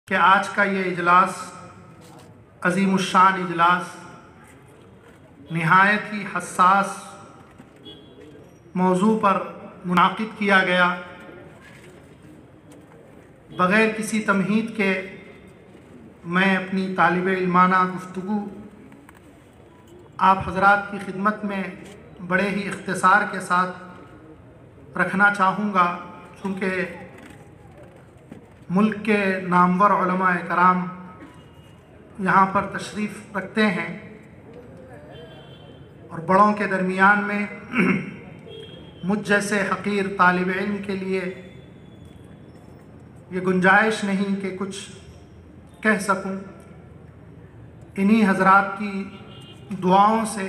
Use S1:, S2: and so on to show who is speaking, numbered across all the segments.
S1: کہ آج کا یہ اجلاس عظیم الشان اجلاس نہایت ہی حساس موضوع پر منعقد کیا گیا۔ بغیر کسی تمہید کے میں اپنی طالب علمانہ گفتگو آپ حضرات کی خدمت میں بڑے ہی اختصار کے ساتھ رکھنا چاہوں گا، چونکہ ملک کے نامور علماء کرام یہاں پر تشریف رکھتے ہیں اور بڑوں کے درمیان میں مجھ جیسے حقیر طالب علم کے لیے یہ گنجائش نہیں کہ کچھ کہہ سکوں۔ انہی حضرات کی دعاؤں سے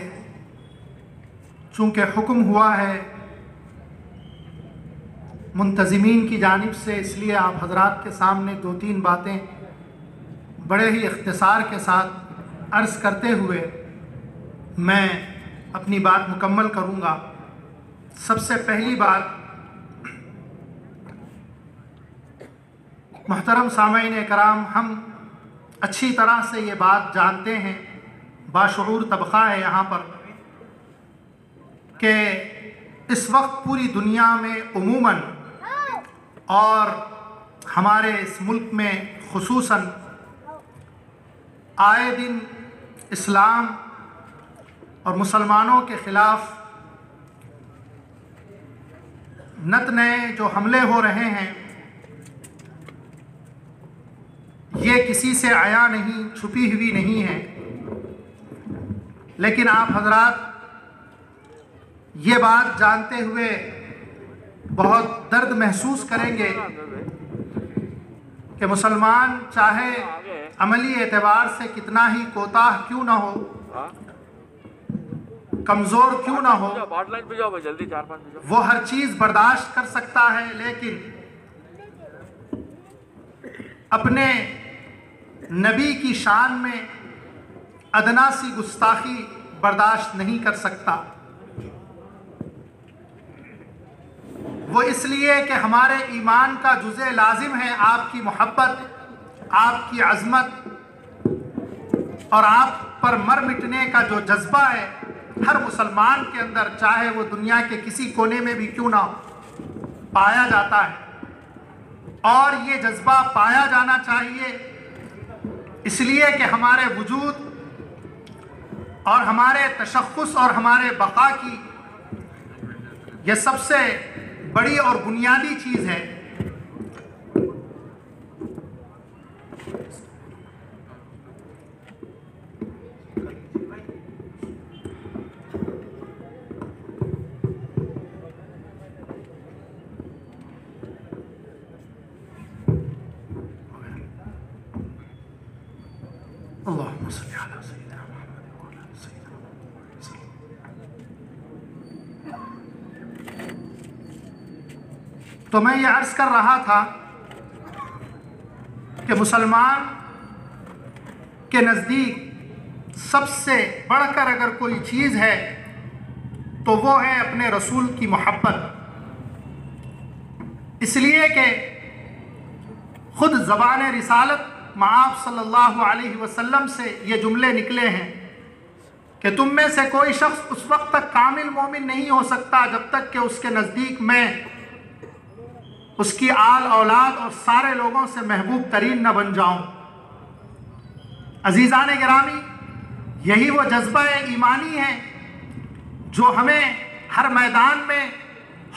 S1: چونکہ حکم ہوا ہے منتظمین کی جانب سے، اس لیے آپ حضرات کے سامنے دو تین باتیں بڑے ہی اختصار کے ساتھ عرض کرتے ہوئے میں اپنی بات مکمل کروں گا۔ سب سے پہلی بات، محترم سامعین کرام، ہم اچھی طرح سے یہ بات جانتے ہیں، باشعور طبقہ ہے یہاں پر، کہ اس وقت پوری دنیا میں عموماً اور ہمارے اس ملک میں خصوصاً آئے دن اسلام اور مسلمانوں کے خلاف نت نئے جو حملے ہو رہے ہیں، یہ کسی سے عیاں نہیں، چھپی ہوئی نہیں ہے، لیکن آپ حضرات یہ بات جانتے ہوئے بہت درد محسوس کریں گے کہ مسلمان چاہے عملی اعتبار سے کتنا ہی کوتاہ کیوں نہ ہو، کمزور کیوں نہ ہو، وہ ہر چیز برداشت کر سکتا ہے، لیکن اپنے نبی کی شان میں ادنا سی گستاخی برداشت نہیں کر سکتا۔ وہ اس لیے کہ ہمارے ایمان کا جزء لازم ہے آپ کی محبت، آپ کی عظمت اور آپ پر مر مٹنے کا جو جذبہ ہے ہر مسلمان کے اندر، چاہے وہ دنیا کے کسی کونے میں بھی کیوں نہ پایا جاتا ہے، اور یہ جذبہ پایا جانا چاہیے اس لیے کہ ہمارے وجود اور ہمارے تشخص اور ہمارے بقا کی یہ سب سے بڑی اور بنیادی چیز ہے۔ اللہم صلی علی سیدنا محمد وعلی آل سیدنا محمد۔ تو میں یہ عرض کر رہا تھا کہ مسلمان کے نزدیک سب سے بڑھ کر اگر کوئی چیز ہے تو وہ ہے اپنے رسول کی محبت، اس لیے کہ خود زبان رسالت آپ صلی اللہ علیہ وسلم سے یہ جملے نکلے ہیں کہ تم میں سے کوئی شخص اس وقت تک کامل مومن نہیں ہو سکتا جب تک کہ اس کے نزدیک میں اس کی آل اولاد اور سارے لوگوں سے محبوب ترین نہ بن جاؤں۔ عزیزان گرامی، یہی وہ جذبہ ایمانی ہے جو ہمیں ہر میدان میں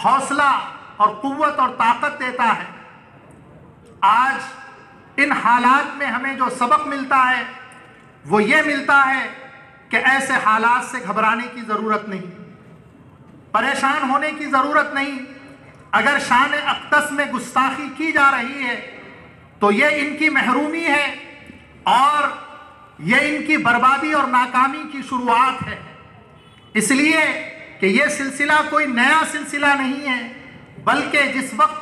S1: حوصلہ اور قوت اور طاقت دیتا ہے۔ آج ان حالات میں ہمیں جو سبق ملتا ہے وہ یہ ملتا ہے کہ ایسے حالات سے گھبرانے کی ضرورت نہیں، پریشان ہونے کی ضرورت نہیں۔ اگر شان اقدس میں گستاخی کی جا رہی ہے تو یہ ان کی محرومی ہے اور یہ ان کی بربادی اور ناکامی کی شروعات ہے، اس لیے کہ یہ سلسلہ کوئی نیا سلسلہ نہیں ہے، بلکہ جس وقت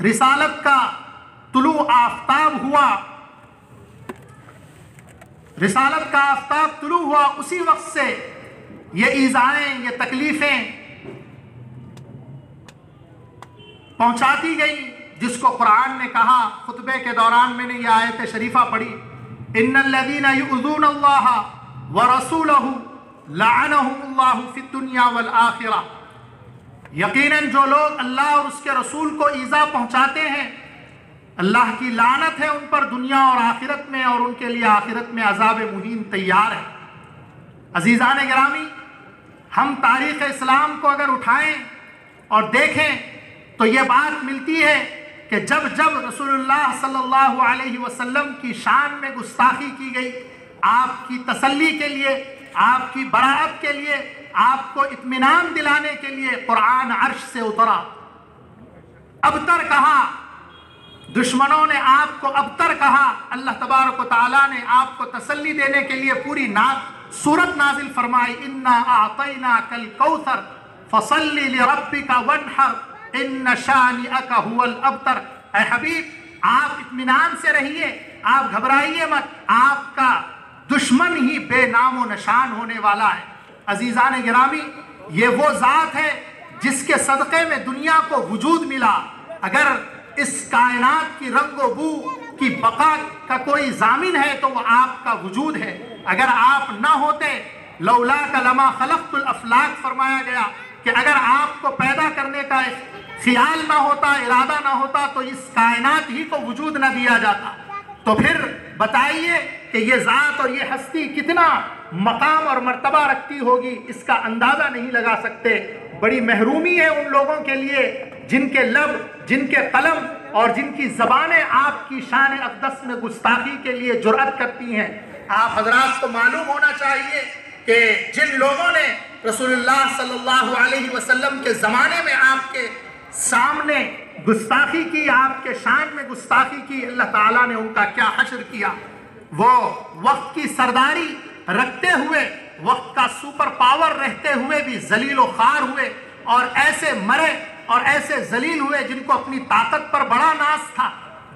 S1: رسالت کا طلوع آفتاب ہوا، رسالت کا آفتاب طلوع ہوا، اسی وقت سے یہ ایذائیں، یہ تکلیفیں پہنچاتی گئی، جس کو قرآن نے کہا، خطبے کے دوران میں نے یہ آیت شریفہ پڑھی، ان الذین یؤذون اللہ ورسولہ لعنہم اللہ فی الدنیا والآخرہ، یقیناً جو لوگ اللہ اور اس کے رسول کو ایذا پہنچاتے ہیں، اللہ کی لعنت ہے ان پر دنیا اور آخرت میں، اور ان کے لیے آخرت میں عذاب مہین تیار ہے۔ عزیزان گرامی، ہم تاریخ اسلام کو اگر اٹھائیں اور دیکھیں تو یہ بات ملتی ہے کہ جب جب رسول اللہ صلی اللہ علیہ وسلم کی شان میں گستاخی کی گئی، آپ کی تسلی کے لیے، آپ کی براءت کے لیے، آپ کو اطمینان دلانے کے لیے قرآن عرش سے اترا، ابتر کہا، دشمنوں نے آپ کو ابتر کہا، اللہ تبارک و تعالیٰ نے آپ کو تسلی دینے کے لیے پوری سورت نازل فرمائی، انا اعطیناک الکوثر فصل لربک وانحر ان شانئک هو الابتر۔ اے حبیب، آپ اطمینان سے رہیے، آپ گھبرائیے مت، آپ کا دشمن ہی بے نام و نشان ہونے والا ہے۔ عزیزان گرامی، یہ وہ ذات ہے جس کے صدقے میں دنیا کو وجود ملا۔ اگر اس کائنات کی رنگ و بو کی بقا کا کوئی ضامن ہے تو وہ آپ کا وجود ہے۔ اگر آپ نہ ہوتے، لولاک لما خلقت الافلاک فرمایا گیا کہ اگر آپ کو پیدا کرنے کا خیال نہ ہوتا، ارادہ نہ ہوتا تو اس کائنات ہی کو وجود نہ دیا جاتا۔ تو پھر بتائیے کہ یہ ذات اور یہ ہستی کتنا مقام اور مرتبہ رکھتی ہوگی، اس کا اندازہ نہیں لگا سکتے۔ بڑی محرومی ہے ان لوگوں کے لیے جن کے لب، جن کے قلم اور جن کی زبانیں آپ کی شان اقدس میں گستاخی کے لیے جرأت کرتی ہیں۔ آپ حضرات کو معلوم ہونا چاہیے کہ جن لوگوں نے رسول اللہ صلی اللہ علیہ وسلم کے زمانے میں آپ کے سامنے گستاخی کی، آپ کے شان میں گستاخی کی، اللہ تعالیٰ نے ان کا کیا حشر کیا۔ وہ وقت کی سرداری رکھتے ہوئے، وقت کا سپر پاور رہتے ہوئے بھی ذلیل و خوار ہوئے، اور ایسے مرے اور ایسے ذلیل ہوئے جن کو اپنی طاقت پر بڑا ناز تھا،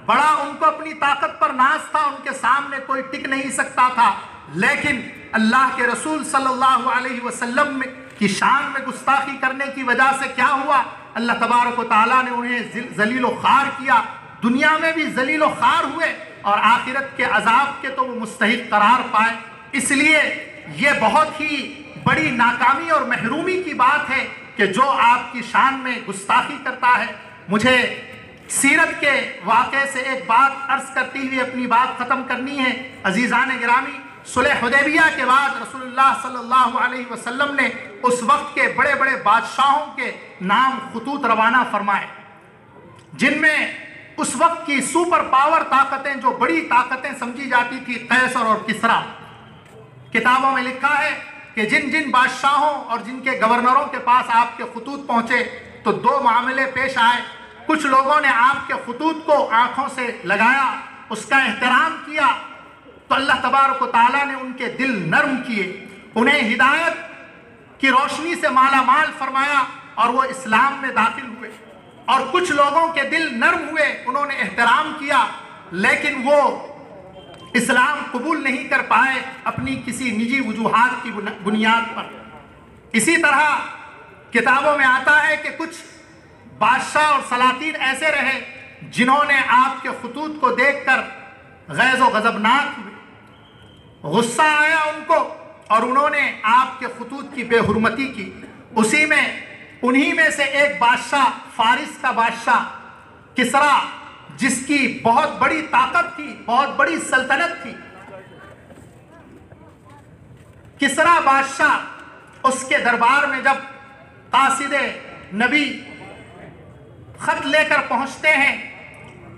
S1: ان کو اپنی طاقت پر ناز تھا، ان کے سامنے کوئی ٹک نہیں سکتا تھا۔ لیکن اللہ کے رسول صلی اللہ علیہ وسلم کی شان میں گستاخی کرنے کی وجہ سے کیا ہوا؟ اللہ تبارک و تعالیٰ نے انہیں ذلیل و خوار کیا، دنیا میں بھی ذلیل و خوار ہوئے، اور آخرت کے عذاب کے تو وہ مستحق قرار پائے۔ اس لیے یہ بہت ہی بڑی ناکامی اور محرومی کی بات ہے کہ جو آپ کی شان میں گستاخی کرتا ہے۔ مجھے سیرت کے واقعے سے ایک بات عرض کرتی ہوئی اپنی بات ختم کرنی ہے۔ عزیزان گرامی، صلح حدیبیہ کے بعد رسول اللہ صلی اللہ علیہ وسلم نے اس وقت کے بڑے بڑے بادشاہوں کے نام خطوط روانہ فرمائے، جن میں اس وقت کی سپر پاور طاقتیں، جو بڑی طاقتیں سمجھی جاتی تھی، قیصر اور کسریٰ۔ کتابوں میں لکھا ہے کہ جن جن بادشاہوں اور جن کے گورنروں کے پاس آپ کے خطوط پہنچے تو دو معاملے پیش آئے۔ کچھ لوگوں نے آپ کے خطوط کو آنکھوں سے لگایا، اس کا احترام کیا، تو اللہ تبارک و تعالیٰ نے ان کے دل نرم کیے، انہیں ہدایت کی روشنی سے مالا مال فرمایا، اور وہ اسلام میں داخل ہوئے۔ اور کچھ لوگوں کے دل نرم ہوئے، انہوں نے احترام کیا، لیکن وہ اسلام قبول نہیں کر پائے اپنی کسی نجی وجوہات کی بنیاد پر۔ اسی طرح کتابوں میں آتا ہے کہ کچھ بادشاہ اور سلاطین ایسے رہے جنہوں نے آپ کے خطوط کو دیکھ کر غیظ و غضبناک ہوئے، غصہ آیا ان کو، اور انہوں نے آپ کے خطوط کی بے حرمتی کی۔ انہی میں سے ایک بادشاہ، فارس کا بادشاہ کسریٰ، جس کی بہت بڑی طاقت تھی، بہت بڑی سلطنت تھی، کسریٰ بادشاہ اس کے دربار میں جب قاصد نبی خط لے کر پہنچتے ہیں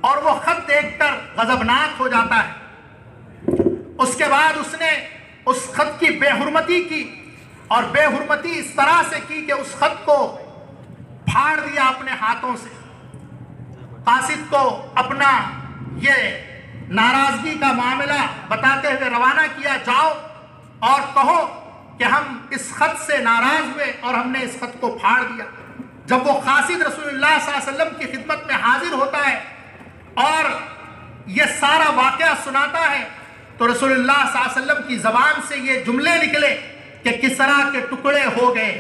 S1: اور وہ خط دیکھ کر غضبناک ہو جاتا ہے، اس کے بعد اس نے اس خط کی بے حرمتی کی، اور بے حرمتی اس طرح سے کی کہ اس خط کو پھاڑ دیا اپنے ہاتھوں سے۔ قاصد کو اپنا یہ ناراضگی کا معاملہ بتاتے ہوئے روانہ کیا، جاؤ اور کہو کہ ہم اس خط سے ناراض ہوئے اور ہم نے اس خط کو پھاڑ دیا۔ جب وہ قاصد رسول اللہ صلی اللہ علیہ وسلم کی خدمت میں حاضر ہوتا ہے اور یہ سارا واقعہ سناتا ہے تو رسول اللہ صلی اللہ علیہ وسلم کی زبان سے یہ جملے نکلے کہ کسریٰ کے ٹکڑے ہو گئے،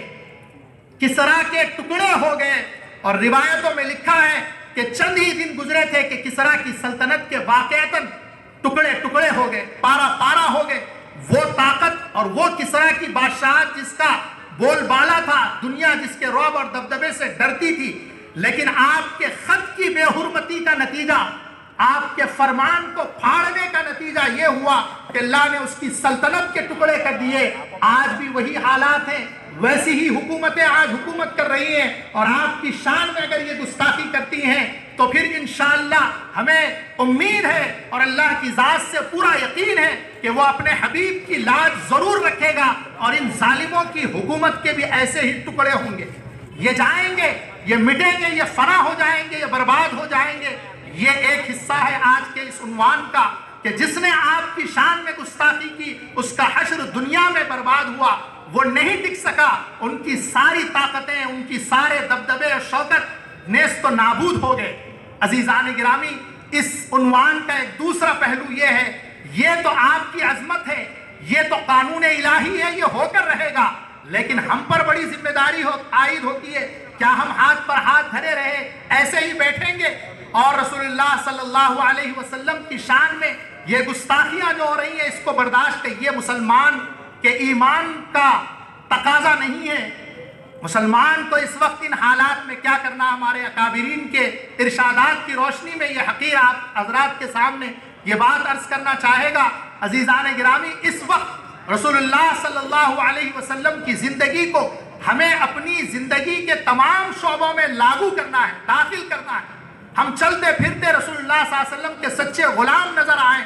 S1: کسریٰ کے ٹکڑے ہو گئے۔ اور روایتوں میں لکھا ہے کہ کہ چند ہی دن گزرے تھے کہ کسرا کی سلطنت کے واقعتاً ٹکڑے ٹکڑے ہو گئے، پارا پارا ہو گئے۔ وہ طاقت اور وہ کسرا کی بادشاہت جس کا بول بالا تھا، دنیا جس کے رعب اور دبدبے سے ڈرتی تھی، لیکن آپ کے خط کی بے حرمتی کا نتیجہ، آپ کے فرمان کو پھاڑنے کا نتیجہ یہ ہوا کہ اللہ نے اس کی سلطنت کے ٹکڑے کر دیے۔ آج بھی وہی حالات ہیں، ویسی ہی حکومتیں آج حکومت کر رہی ہیں، اور آپ کی شان میں اگر یہ گستاخی کرتی ہیں تو پھر انشاءاللہ ہمیں امید ہے اور اللہ کی ذات سے پورا یقین ہے کہ وہ اپنے حبیب کی لاج ضرور رکھے گا، اور ان ظالموں کی حکومت کے بھی ایسے ہی ٹکڑے ہوں گے۔ یہ جائیں گے، یہ مٹیں گے، یہ فنا ہو جائیں گے، یہ برباد ہو جائیں گے۔ یہ ایک حصہ ہے آج کے اس عنوان کا کہ جس نے آپ کی شان میں گستاخی کی اس کا حشر دنیا میں برباد ہوا، وہ نہیں ٹک سکا، ان کی ساری طاقتیں، ان کی سارے دبدبے اور شوکت نیست و نابود ہو گئے۔ عزیزان گرامی، اس عنوان کا ایک دوسرا پہلو یہ ہے، یہ تو آپ کی عظمت ہے، یہ تو قانون الہی ہے، یہ ہو کر رہے گا، لیکن ہم پر بڑی ذمہ داری عائد ہوتی ہے۔ کیا ہم ہاتھ پر ہاتھ دھرے رہے ایسے ہی بیٹھیں گے اور رسول اللہ صلی اللہ علیہ وسلم کی شان میں یہ گستاخیاں جو ہو رہی ہیں اس کو برداشت کریں؟ یہ مسلمان کے ایمان کا تقاضا نہیں ہے۔ مسلمان کو اس وقت ان حالات میں کیا کرنا، ہمارے اکابرین کے ارشادات کی روشنی میں یہ حقیر آپ حضرات کے سامنے یہ بات عرض کرنا چاہے گا۔ عزیزان گرامی، اس وقت رسول اللہ صلی اللہ علیہ وسلم کی زندگی کو ہمیں اپنی زندگی کے تمام شعبوں میں لاگو کرنا ہے، داخل کرنا ہے۔ ہم چلتے پھرتے رسول اللہ صلی اللہ علیہ وسلم کے سچے غلام نظر آئیں۔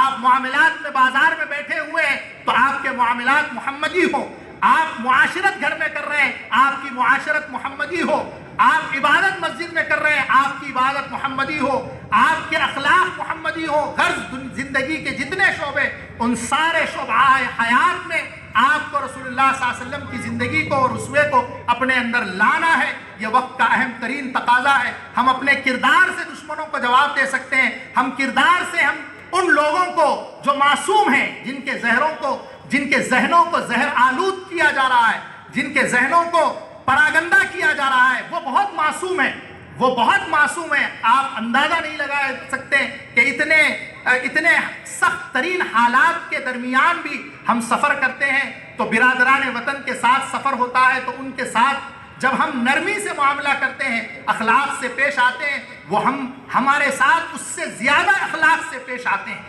S1: آپ معاملات میں بازار میں بیٹھے ہوئے ہیں تو آپ کے معاملات محمدی ہو، آپ معاشرت گھر میں کر رہے ہیں آپ کی معاشرت محمدی ہو، آپ عبادت مسجد میں کر رہے ہیں آپ کی عبادت محمدی ہو، آپ کے اخلاق محمدی ہو۔ غرض زندگی کے جتنے شعبے، ان سارے شعبہ حیات میں آپ کو رسول اللہ صلی اللہ علیہ وسلم کی زندگی کو اور اسوے کو اپنے اندر لانا ہے۔ یہ وقت کا اہم ترین تقاضا ہے۔ ہم اپنے کردار سے دشمنوں کو جواب دے سکتے ہیں، ہم کردار سے ہم ان لوگوں کو جو معصوم ہیں، جن کے ذہنوں کو زہر آلود کیا جا رہا ہے، جن کے ذہنوں کو پراگندہ کیا جا رہا ہے، وہ بہت معصوم ہیں، وہ بہت معصوم ہیں۔ آپ اندازہ نہیں لگا سکتے کہ اتنے سخت ترین حالات کے درمیان بھی ہم سفر کرتے ہیں تو برادران وطن کے ساتھ سفر ہوتا ہے، تو ان کے ساتھ جب ہم نرمی سے معاملہ کرتے ہیں، اخلاق سے پیش آتے ہیں، وہ ہمارے ساتھ اس سے زیادہ اخلاق سے پیش آتے ہیں۔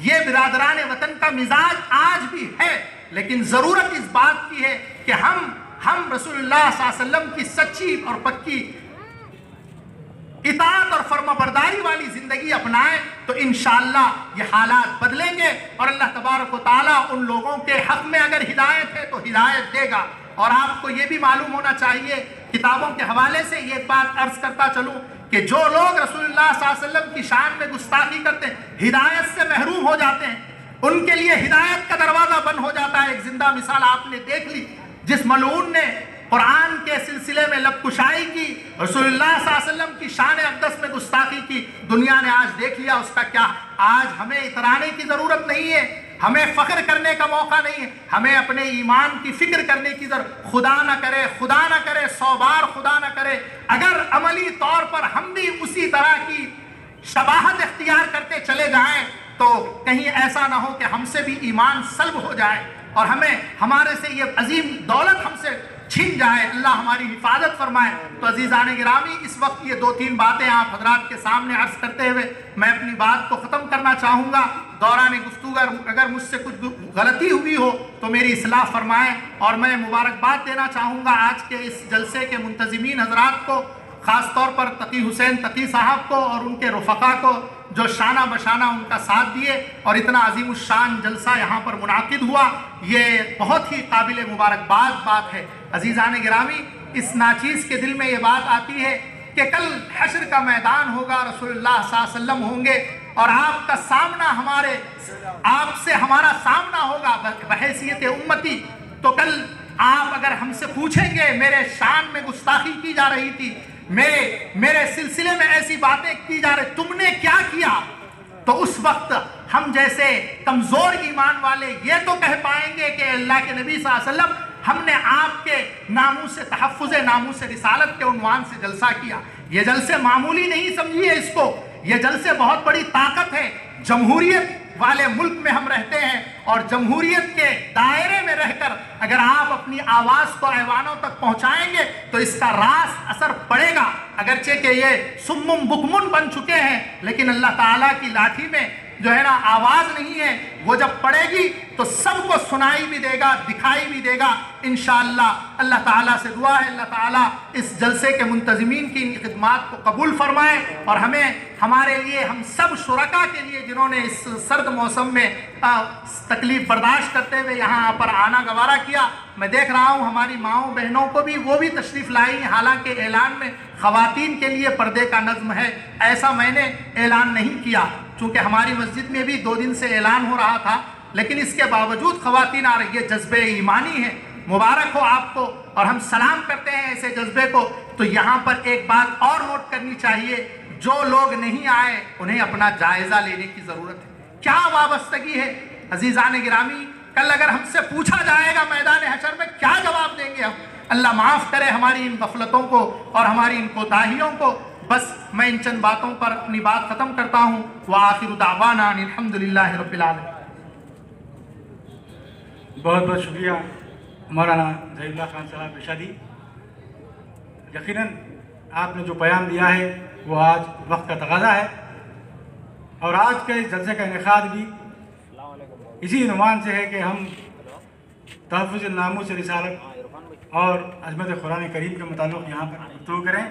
S1: یہ برادران وطن کا مزاج آج بھی ہے، لیکن ضرورت اس بات کی ہے کہ ہم رسول اللہ صلی اللہ علیہ وسلم کی سچی اور پکی اطاعت اور فرما برداری والی زندگی اپنائیں تو انشاءاللہ یہ حالات بدلیں گے، اور اللہ تبارک و تعالیٰ ان لوگوں کے حق میں اگر ہدایت ہے تو ہدایت دے گا۔ اور آپ کو یہ بھی معلوم ہونا چاہیے، کتابوں کے حوالے سے یہ بات عرض کرتا چلوں کہ جو لوگ رسول اللہ صلی اللہ علیہ وسلم کی شان میں گستاخی کرتے ہیں، ہدایت سے محروم ہو جاتے ہیں، ان کے لیے ہدایت کا دروازہ بند ہو جاتا ہے۔ ایک زندہ مثال آپ نے دیکھ لی، جس ملعون نے قرآن کے سلسلے میں لب کشائی کی، رسول اللہ صلی اللہ علیہ وسلم کی شان اقدس میں گستاخی کی، دنیا نے آج دیکھ لیا اس کا کیا۔ آج ہمیں اترانے کی ضرورت نہیں ہے، ہمیں فخر کرنے کا موقع نہیں ہے، ہمیں اپنے ایمان کی فکر کرنے کی ضرورت۔ خدا نہ کرے 100 بار خدا نہ کرے، اگر عملی طور پر ہم بھی اسی طرح کی شباہت اختیار کرتے چلے جائیں تو کہیں ایسا نہ ہو کہ ہم سے بھی ایمان سلب ہو جائے اور ہمارے سے یہ عظیم دولت ہم سے چھن جائے۔ اللہ ہماری حفاظت فرمائے۔ تو عزیزان گرامی، اس وقت یہ 2-3 باتیں آپ حضرات کے سامنے عرض کرتے ہوئے میں اپنی بات کو ختم کرنا چاہوں گا۔ دوران گفتگو اگر مجھ سے کچھ غلطی ہوئی ہو تو میری اصلاح فرمائیں، اور میں مبارکباد دینا چاہوں گا آج کے اس جلسے کے منتظمین حضرات کو، خاص طور پر تقی حسین تقی صاحب کو اور ان کے رفقا کو، جو شانہ بشانہ ان کا ساتھ دیے اور اتنا عظیم الشان جلسہ یہاں پر منعقد ہوا۔ یہ بہت ہی قابل مبارکباد بات ہے۔ عزیزان گرامی، اس ناچیز کے دل میں یہ بات آتی ہے کہ کل حشر کا میدان ہوگا، رسول اللہ صلی اللہ علیہ وسلم ہوں گے اور آپ کا سامنا آپ سے ہمارا سامنا ہوگا بحیثیت امتی۔ تو کل آپ اگر ہم سے پوچھیں گے میرے شان میں گستاخی کی جا رہی تھی، میرے سلسلے میں ایسی باتیں کی جا رہی، تم نے کیا کیا؟ تو اس وقت ہم جیسے کمزور ایمان والے یہ تو کہہ پائیں گے کہ اللہ کے نبی صلی اللہ علیہ وسلم ہم نے آپ کے ناموس تحفظ ناموس رسالت کے عنوان سے جلسہ کیا. یہ جلسے معمولی نہیں سمجھیے اس کو، یہ جلسے بہت بڑی طاقت ہے. جمہوریت والے ملک میں ہم رہتے ہیں اور جمہوریت کے دائرے میں رہ کر اگر آپ اپنی آواز کو ایوانوں تک پہنچائیں گے تو اس کا راست اثر پڑے گا. اگرچہ کہ یہ سمم بکمن بن چکے ہیں لیکن اللہ تعالیٰ کی لاٹھی میں جو ہے نا آواز نہیں ہے، وہ جب پڑے گی تو سب کو سنائی بھی دے گا، دکھائی بھی دے گا انشاءاللہ. اللہ تعالیٰ سے دعا ہے اللہ تعالیٰ اس جلسے کے منتظمین کی ان خدمات کو قبول فرمائے اور ہمیں ہمارے لیے ہم سب شرکاء کے لیے جنہوں نے اس سرد موسم میں تکلیف برداشت کرتے ہوئے یہاں پر آنا گوارا کیا. میں دیکھ رہا ہوں ہماری ماؤں بہنوں کو بھی وہ بھی تشریف لائی، حالانکہ اعلان میں خواتین کے لیے پردے کا نظم ہے، ایسا میں نے اعلان نہیں کیا چونکہ ہماری مسجد میں بھی 2 دن سے اعلان ہو رہا تھا، لیکن اس کے باوجود خواتین آ رہی ہے. جذبے ایمانی ہے، مبارک ہو آپ کو اور ہم سلام کرتے ہیں ایسے جذبے کو. تو یہاں پر ایک بات اور نوٹ کرنی چاہیے، جو لوگ نہیں آئے انہیں اپنا جائزہ لینے کی ضرورت ہے. کیا وابستگی ہے عزیزان گرامی؟ کل اگر ہم سے پوچھا جائے گا میدان حشر میں کیا جواب دیں گے ہم؟ اللہ معاف کرے ہماری ان غفلتوں کو اور ہماری ان کوتاہیوں کو. بس میں ان چند باتوں پر اپنی بات ختم کرتا ہوں. وآخر دعوانا ان الحمدللہ رب العالمین.
S2: بہت بہت شکریہ مولانا ظہیر اللہ خان صاحب ارشادی. یقیناً آپ نے جو پیام دیا ہے وہ آج وقت کا تقاضا ہے اور آج کے اس جلسے کا انعقاد بھی اسی عنوان سے ہے کہ ہم تحفظ ناموس رسالت اور عظمت قرآن کریم کے متعلق یہاں پر گفتگو کریں.